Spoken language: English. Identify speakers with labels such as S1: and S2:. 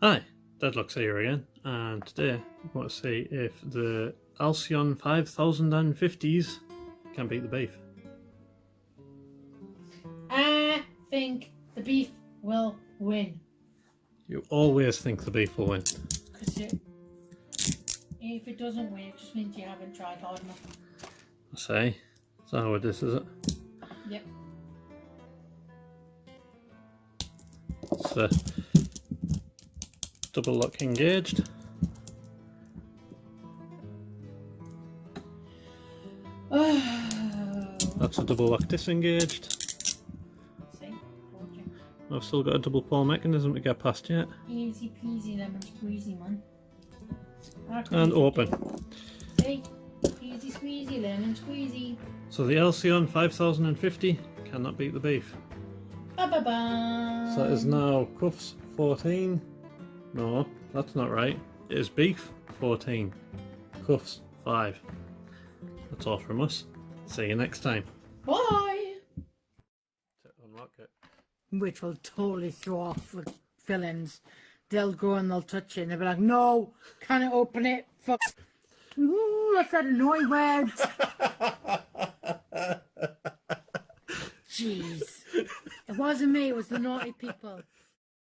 S1: Hi, Deadlock's here again, and today I want to see if the Alcyon 5050s can beat the beef.
S2: I think the beef will win.
S1: You always think the beef will win.
S2: Because if it doesn't win, it just means you haven't tried hard enough.
S1: I say, is that how it is it?
S2: Yep.
S1: So, double lock engaged. That's a double lock disengaged.
S2: See?
S1: I've still got a double pull mechanism to get past yet.
S2: Easy peasy lemon squeezy, man.
S1: And open.
S2: See? Easy squeezy lemon squeezy.
S1: So the Alcyon 5050 cannot beat the beef.
S2: Ba-ba-ba.
S1: So that is now cuffs 14. No, that's not right. It is beef 14. Cuffs 5. That's all from us. See you next time.
S2: Bye.
S1: To unlock it.
S3: Which will totally throw off the villains. They'll go and they'll touch it and they'll be like, no, can I open it? Fuck. Ooh, that's that annoying word. Jeez. It wasn't me, it was the naughty people.